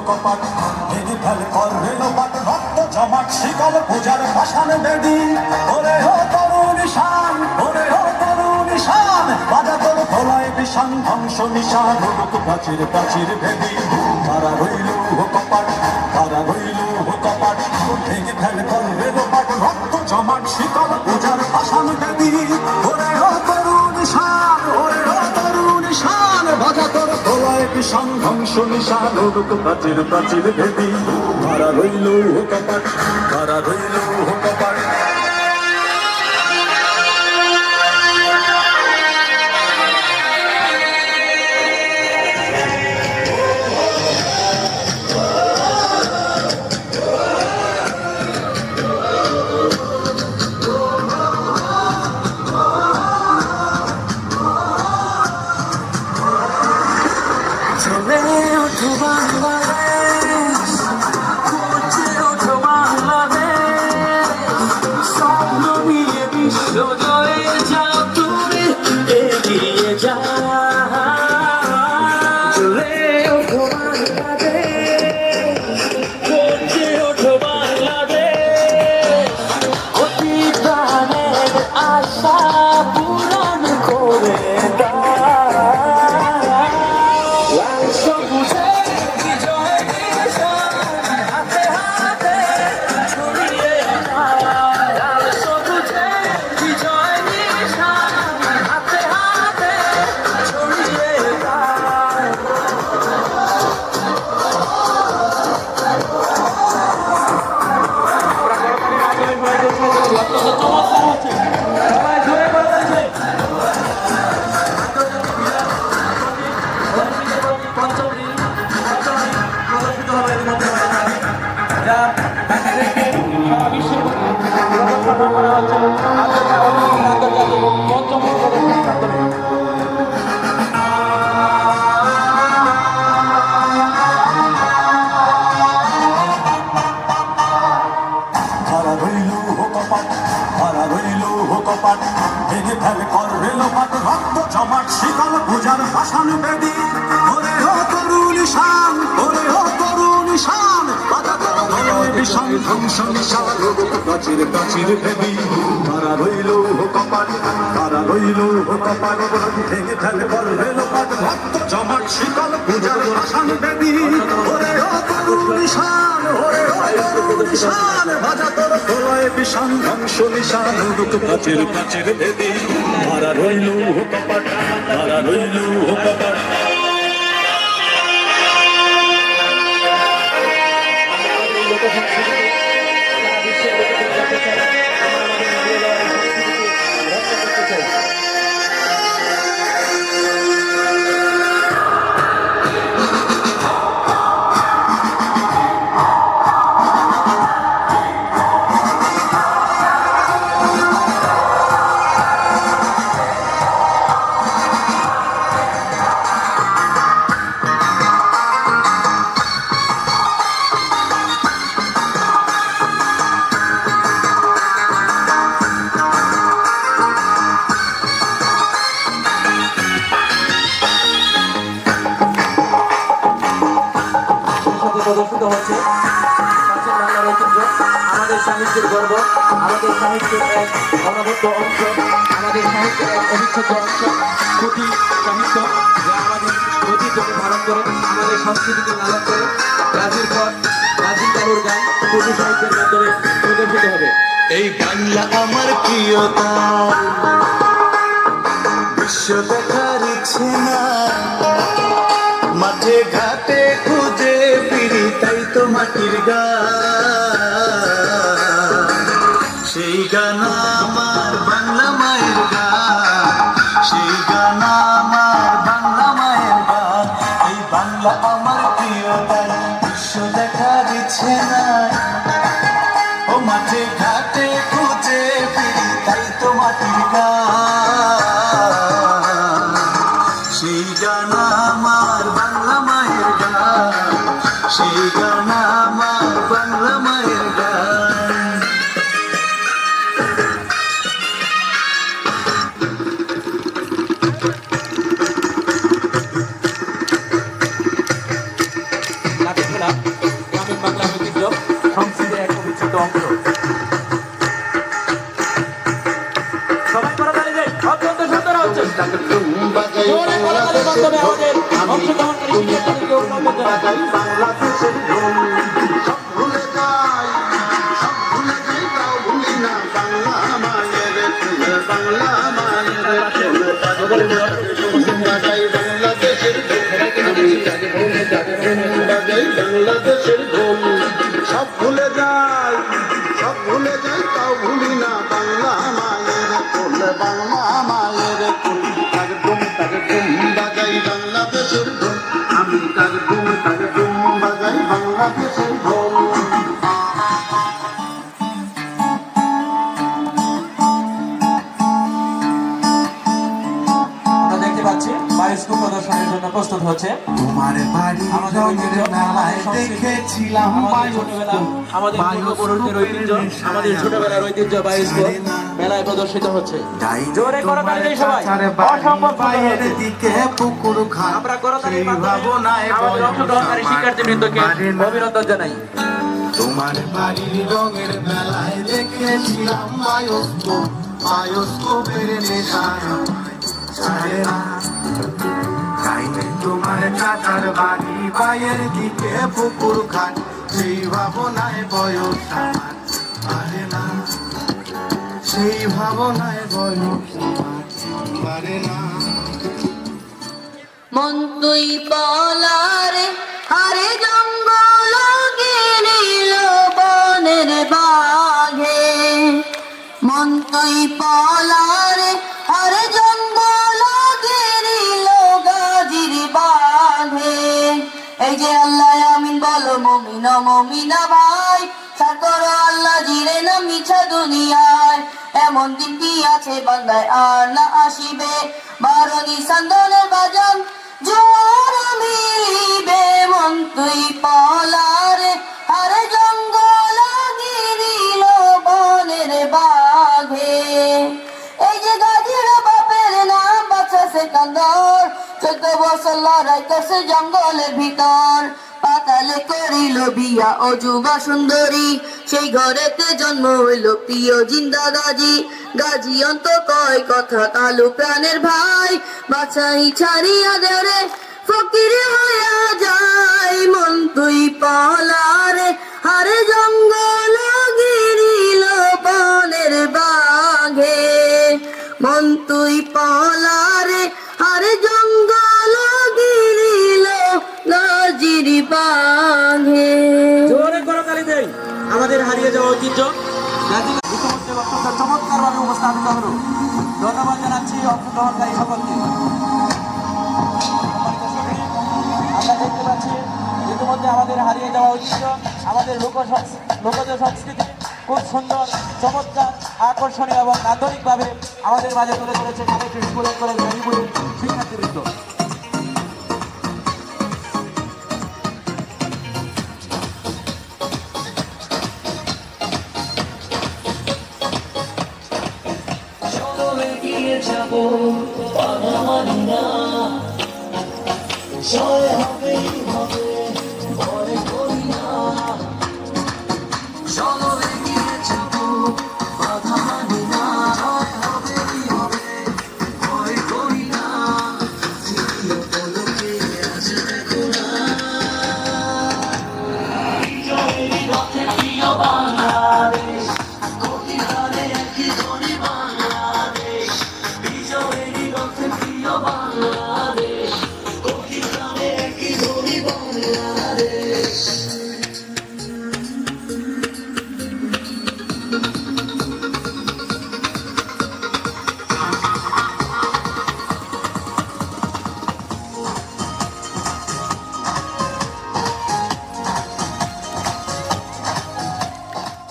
কপাট ভেঙে ফেলে করবে লোপাট রক্ত জমাট শিকল পূজার পাষাণ বেদি ওরে ও তরুণ শান ওরে ও তরুণ শান বাজা তোর ভোলায় বিষাণ ধ্বংস নিশান রূপ প্রাচীর প্রাচীর ভেদি তারা রইল কপাট তারা রইল কপাট ভেঙে ফেলে করবে লোপাট রক্ত জমাট শিকল পূজার পাষাণ বেদি ওরে ও তরুণ শান ওরে ও তরুণ শান বাজা তোর ভোলায় বিষাণ ধ্বংস নিশান রূপ প্রাচীর প্রাচীর ভেদি তারা রইল কপাট তারা রইল কপাট ভেঙে ফেলে করবে লোপাট রক্ত জমাট শিকল পূজার পাষাণ বেদি ওরে ও তরুণ শান ওরে ও তরুণ শান বাজা তোর ভোলায় বিষাণ ধ্বংস নিশান রূপ প্রাচীর প্রাচীর ভেদি তারা রইল কপাট তারা রইল কপাট ভেঙে ফেলে করবে লোপাট রক্ত জমাট শিকল পূজার পাষাণ বেদি ওরে ও তরুণ শান ওরে ও তরুণ শান বাজা তোর ভোলায় বিষাণ ধ্বংস নিশান রূপ প্রাচীর প্রাচীর ভেদি তারা রইল কপাট তারা রইল কপাট প্রদর্শিত হচ্ছে প্রাচীন বাংলার ঐতিহ্য, আমাদের সাহিত্যের গর্ব, আমাদের সাহিত্যের এক অনবদ্য অংশ, আমাদের সাহিত্যের এক অবিচ্ছেদ্য অংশ, পুঁথি সাহিত্য যা আমাদের ঐতিহ্যকে ধারণ করে, আমাদের সংস্কৃতিকে লালন করে। রাজির পর রাজি কালুর গান পুঁথি সাহিত্যের মাধ্যমে প্রদর্শিত হবে। এই বাংলা আমার প্রিয়তা বিশ্ব দেখার ইচ্ছে না মাঠে ঘাটে খুঁজে ফিরি তাই তো মাটির গান সেই গান আমার বাংলা মায়ের গান সেই গান আমার বাংলা মায়ের গান এই বাংলা আমার প্রিয়তা বিশ্ব দেখার ইচ্ছে না ও মাঠে ঘাটে খুঁজে ফিরি তাই তো মাটির গান তাকতুম বাজাই জোরে করতালির মাধ্যমে আমাদের অংশগ্রহণকারী শিক্ষার্থীদেরকে অভিনন্দন জানাই। বাংলাদেশের ধুম সব ভুলে যাই তাও ভুলি না বাংলা মায়ের ফুল বাংলা মায়ের ফুল বাজাই বাংলাদেশের ধুম বাজাই বাংলাদেশের ধুম সব ভুলে যাই তাও ভুলি না বাংলা মায়ের ফুল বাংলা মায়ের ফুল তাকতুম বাজাই বাংলাদেশের ধুম আমি তাকতুম বাজাই বাংলাদেশের ধুম আমরা দেখতে পাচ্ছি বায়োস্কোপ প্রদর্শনের জন্য প্রস্তুত হচ্ছে তোমার বাড়ি আমাদের ঐতিহ্য, মেলায় আমাদের সংস্কৃতি, দেখেছিলাম আমাদের ছোটবেলা, আমাদের পূর্বপুরুষদের ঐতিহ্য, আমাদের ছোটবেলার ঐতিহ্য বায়োস্কোপ মেলায় প্রদর্শিত হচ্ছে। জোরে করতালি দেই সবাই। অসম্ভব সুন্দর হচ্ছে। দিকে পুকুর খান আমরা করতালির মাধ্যমে আমাদের অংশগ্রহণকারী শিক্ষার্থীবৃন্দকে অভিনন্দন জানাই। তোমার বাড়ির রঙের মেলায় দেখেছিলাম বায়োস্কোপের নেশায় ছাড়ে না তাইলে তোমার চাচার বাড়ি বাইয়ের দিকে পুকুর খান সেই ভাবনায় বয়স আমার পারে না সেই ভাবনায় বয়স আমার পারে না মন তুই পলারে আরে জঙ্গল গিরিল বনের বাঘে মন তুই পলারে আরে জঙ্গল গিরিল গাজির বাঘে এই যে আল্লাহ আমিন বলো মমিনা ভাই সাকর আল্লাহ জিরে না মিছা দুনিয়ায় এমন দিন কি আছে বাংলায় আর না আসিবে 12 নিশান দলের বাজান জোর মিলিবে মন তুই পলারে আরে জঙ্গল গিরিল বনের বাঘে এই যে গাজীর বাপের নাম বাচ্চা সেকান্দর 14 বছর লড়াই করছে জঙ্গলের ভিতর পাতালে করিল বিয়া ও যুবা সুন্দরী সেই ঘরেতে জন্ম হইল প্রিয় জিন্দা গাজী অন্ত কয় কথা কালু প্রাণের ভাই বাছাই ছাড়িয়া দেরে ফকিরে হইয়া যায় মন তুই পলারে আরে জঙ্গল গিরিল বনের বাঘে মন তুই পলারে আরে জঙ্গল গিরিল গাজীর বাঘে জোরে করতালি দেই। আমাদের হারিয়ে যাওয়া ঐতিহ্য গাজী ইতিমধ্যে অত্যন্ত চমৎকারভাবে উপস্থাপিত হলো। ধন্যবাদ জানাচ্ছি অংশগ্রহণকারী সকলকে। আমরা দেখতে পাচ্ছি ইতিমধ্যে আমাদের হারিয়ে যাওয়া ঐতিহ্য, আমাদের লোকজ সংস্কৃতি খুব সুন্দর, চমৎকার, আকর্ষণীয় এবং আন্তরিকভাবে আমাদের মাঝে তুলে ধরেছে কালেক্টর স্কুলের কলেজ গাজীপুরের শিক্ষার্থীবৃন্দ। যাবো পানা মানি না জয় হবেই হবে